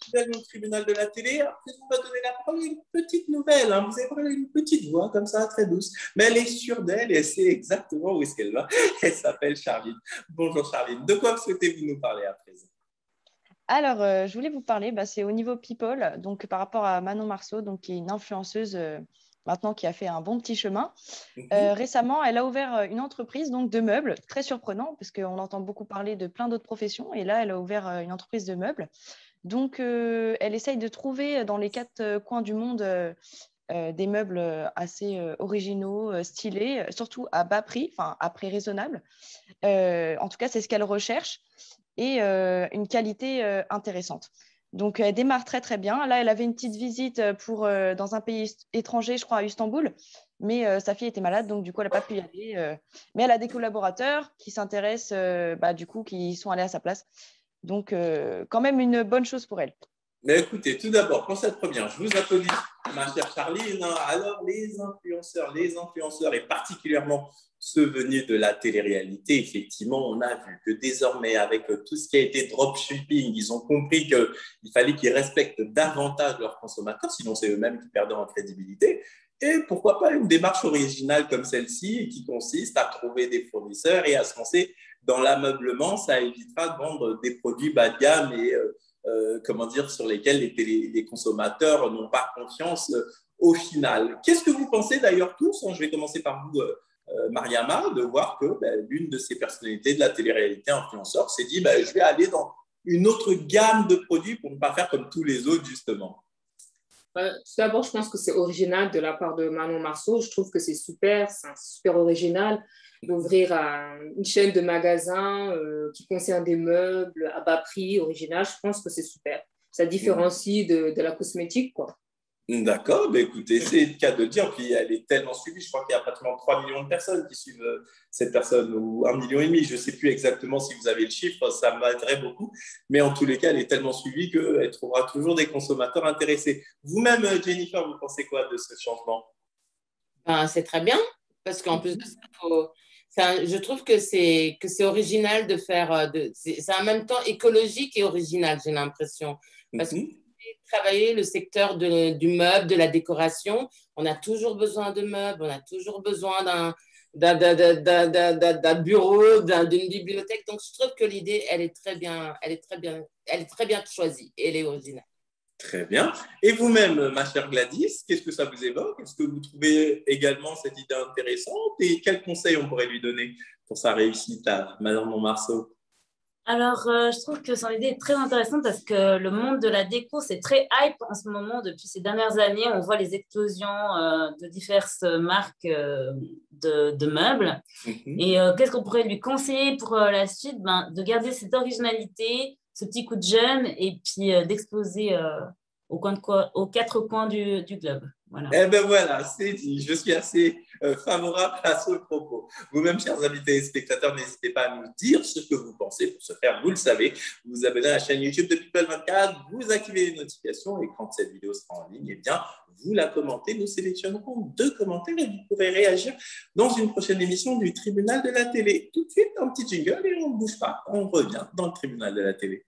fidèles au tribunal de la télé. Après, on va donner la première petite nouvelle. Hein. Vous allez voir une petite voix comme ça, très douce. Mais elle est sûre d'elle et elle sait exactement où est-ce qu'elle va. Elle s'appelle Charline. Bonjour Charline. De quoi souhaitez-vous nous parler à présent? Alors, je voulais vous parler, c'est au niveau people, donc par rapport à Manon Marceau, donc, qui est une influenceuse maintenant qui a fait un bon petit chemin. Récemment, elle a ouvert une entreprise donc, de meubles, très surprenant, parce qu'on entend beaucoup parler de plein d'autres professions, et là, elle a ouvert une entreprise de meubles. Donc, elle essaye de trouver dans les quatre coins du monde des meubles assez originaux, stylés, surtout à bas prix, enfin à prix raisonnable. En tout cas, c'est ce qu'elle recherche et une qualité intéressante. Donc, elle démarre très, très bien. Là, elle avait une petite visite dans un pays étranger, je crois, à Istanbul, mais sa fille était malade, donc du coup, elle n'a pas pu y aller. Mais elle a des collaborateurs qui s'intéressent, du coup, qui sont allés à sa place. Donc, quand même une bonne chose pour elle. Mais écoutez, tout d'abord, pour cette première, je vous applaudis, ma chère Charline. Alors, les influenceurs, et particulièrement ceux venus de la télé-réalité, effectivement, on a vu que désormais, avec tout ce qui a été dropshipping, ils ont compris qu'il fallait qu'ils respectent davantage leurs consommateurs, sinon c'est eux-mêmes qui perdent en crédibilité. Et pourquoi pas une démarche originale comme celle-ci, qui consiste à trouver des fournisseurs et à se lancer dans l'ameublement. Ça évitera de vendre des produits bas de gamme et comment dire, sur lesquels les consommateurs n'ont pas confiance au final. Qu'est-ce que vous pensez d'ailleurs tous, hein, je vais commencer par vous, Mariama, de voir que l'une de ces personnalités de la télé-réalité influenceur s'est dit je vais aller dans une autre gamme de produits pour ne pas faire comme tous les autres, justement. Tout d'abord, je pense que c'est original de la part de Manon Marceau. Je trouve que c'est super original d'ouvrir une chaîne de magasins qui concerne des meubles à bas prix, original. Je pense que c'est super. Ça différencie de la cosmétique, quoi. D'accord, écoutez, c'est le cas de le dire. Puis elle est tellement suivie, je crois qu'il y a pratiquement 3 millions de personnes qui suivent cette personne, ou 1,5 million. Je ne sais plus exactement si vous avez le chiffre, ça m'aiderait beaucoup. Mais en tous les cas, elle est tellement suivie qu'elle trouvera toujours des consommateurs intéressés. Vous-même, Jennifer, vous pensez quoi de ce changement? C'est très bien, parce qu'en plus de ça, je trouve que c'est original de faire, c'est en même temps écologique et original, j'ai l'impression. Parce que travailler le secteur du meuble, de la décoration, on a toujours besoin de meubles, on a toujours besoin d'un bureau, d'une bibliothèque. Donc, je trouve que l'idée, elle est très bien choisie et elle est originale. Très bien. Et vous-même, ma chère Gladys, qu'est-ce que ça vous évoque? Est-ce que vous trouvez également cette idée intéressante? Et quels conseils on pourrait lui donner pour sa réussite à Madame Marceau? Alors, je trouve que son idée est très intéressante parce que le monde de la déco, c'est très hype en ce moment. Depuis ces dernières années, on voit les explosions de diverses marques de meubles. Et qu'est-ce qu'on pourrait lui conseiller pour la suite? De garder cette originalité, ce petit coup de jeune et puis d'exploser aux quatre coins du globe. Voilà. Eh bien voilà, c'est dit. Je suis assez favorable à ce propos. Vous-même, chers invités et spectateurs, n'hésitez pas à nous dire ce que vous pensez. Pour ce faire, vous le savez, vous vous abonnez à la chaîne YouTube de People24, vous activez les notifications et quand cette vidéo sera en ligne, eh bien, vous la commentez. Nous sélectionnerons 2 commentaires et vous pourrez réagir dans une prochaine émission du Tribunal de la télé. Tout de suite, un petit jingle et on ne bouge pas. On revient dans le Tribunal de la télé.